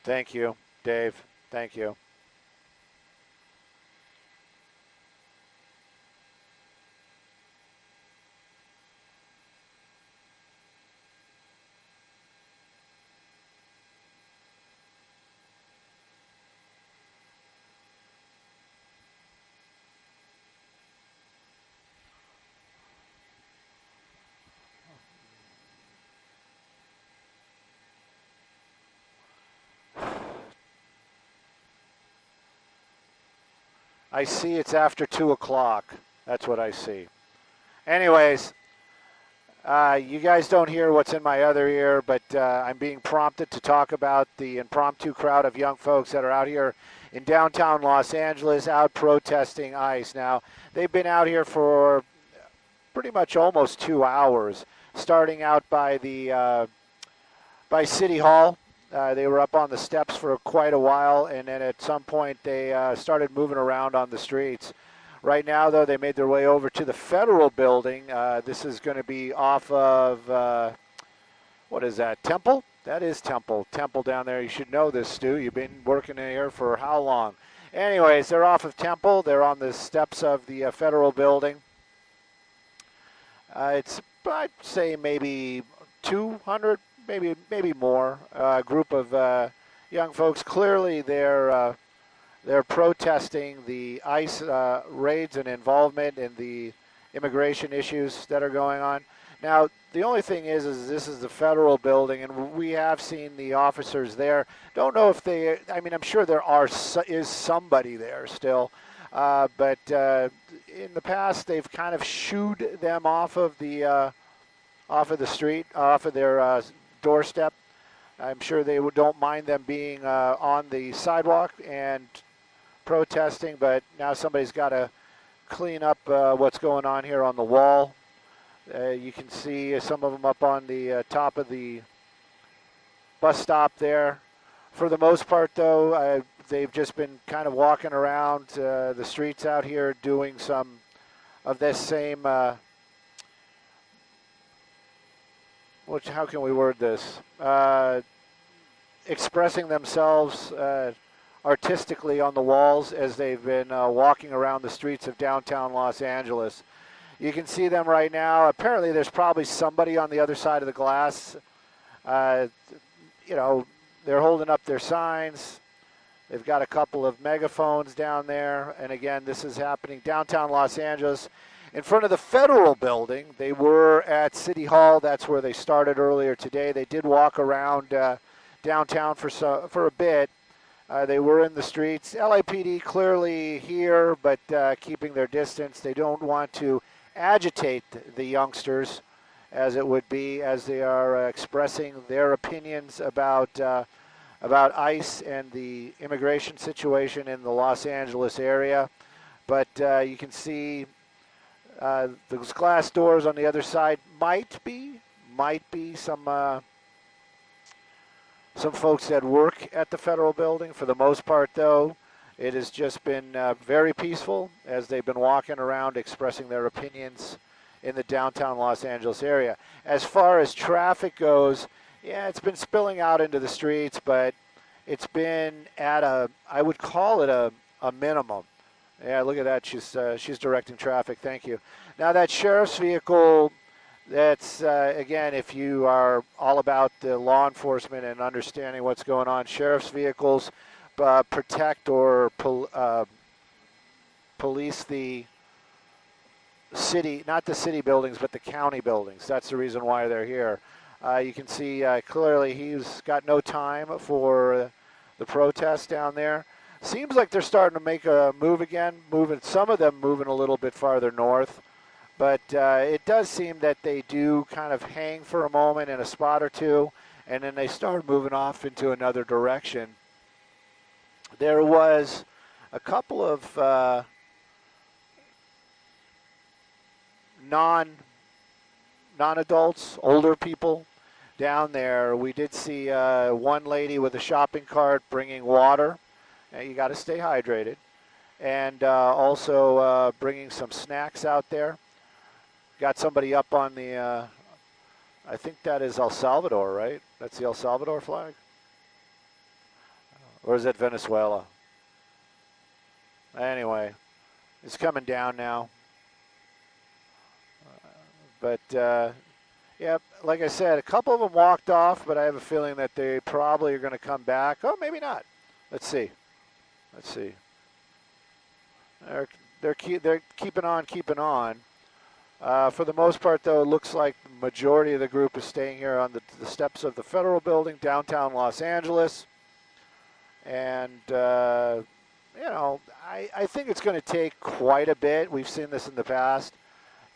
Thank you, Dave. Thank you. I see it's after 2 o'clock. That's what I see. Anyways, you guys don't hear what's in my other ear, but I'm being prompted to talk about the impromptu crowd of young folks that are out here in downtown Los Angeles out protesting ICE. Now, they've been out here for pretty much almost 2 hours, starting out by the by City Hall. They were up on the steps for quite a while, and then at some point they started moving around on the streets. Right now, though, they made their way over to the Federal Building. This is going to be off of, what is that, Temple? That is Temple. Temple down there. You should know this, Stu. You've been working in here for how long? Anyways, they're off of Temple. They're on the steps of the Federal Building. It's, I'd say, maybe 200, maybe more. A group of young folks. Clearly, they're protesting the ICE raids and involvement in the immigration issues that are going on. Now, the only thing is this is the Federal Building, and we have seen the officers there. Don't know if they, I mean, I'm sure there is somebody there still, but in the past they've kind of shooed them off of the street, off of their doorstep. I'm sure they don't mind them being on the sidewalk and protesting, but now somebody's got to clean up what's going on here on the wall. You can see some of them up on the top of the bus stop there. For the most part, though, they've just been kind of walking around the streets out here doing some of this same, how can we word this? Expressing themselves artistically on the walls as they've been walking around the streets of downtown Los Angeles. You can see them right now. Apparently there's probably somebody on the other side of the glass. You know, they're holding up their signs. They've got a couple of megaphones down there. And again, this is happening downtown Los Angeles in front of the Federal Building. They were at City Hall. That's where they started earlier today. They did walk around downtown for a bit. They were in the streets. LAPD clearly here, but keeping their distance. They don't want to agitate the youngsters, as it would be, as they are expressing their opinions about ICE and the immigration situation in the Los Angeles area. But you can see those glass doors on the other side might be some folks that work at the Federal Building. For the most part, though, it has just been very peaceful as they've been walking around expressing their opinions in the downtown Los Angeles area. As far as traffic goes, yeah, it's been spilling out into the streets, but it's been at I would call it a minimum. Yeah, look at that. She's directing traffic. Thank you. Now, that sheriff's vehicle, that's, again, if you are all about the law enforcement and understanding what's going on, sheriff's vehicles protect or police the city, not the city buildings, but the county buildings. That's the reason why they're here. You can see clearly he's got no time for the protest down there. Seems like they're starting to make a move again, some of them moving a little bit farther north. But it does seem that they do kind of hang for a moment in a spot or two, and then they start moving off into another direction. There was a couple of non-adults, older people down there. We did see one lady with a shopping cart bringing water. You got to stay hydrated. And also bringing some snacks out there. Got somebody up on the, I think that is El Salvador, right? That's the El Salvador flag. Or is that Venezuela? Anyway, it's coming down now. But, yeah, like I said, a couple of them walked off, but I have a feeling that they probably are going to come back. Oh, maybe not. Let's see. Let's see. They're keeping on. For the most part, though, it looks like the majority of the group is staying here on the steps of the Federal Building, downtown Los Angeles. And, you know, I think it's going to take quite a bit. We've seen this in the past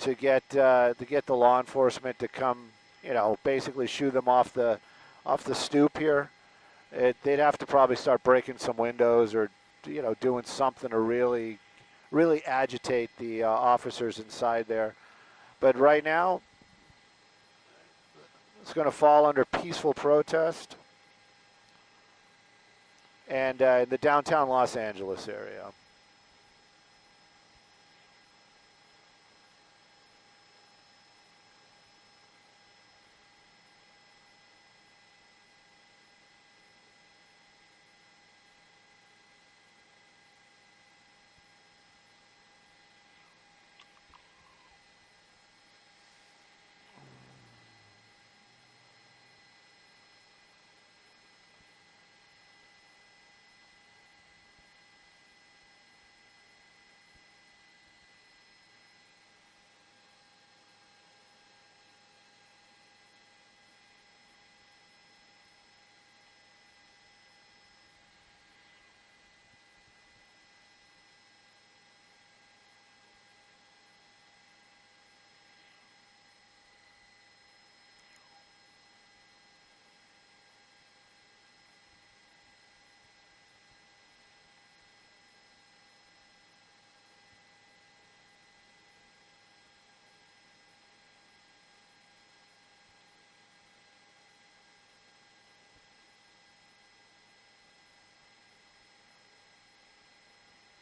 to get the law enforcement to come, you know, basically shoo them off the stoop here. They'd have to probably start breaking some windows or, you know, doing something to really agitate the officers inside there. But right now, it's going to fall under peaceful protest. And in the downtown Los Angeles area.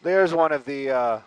There's one of the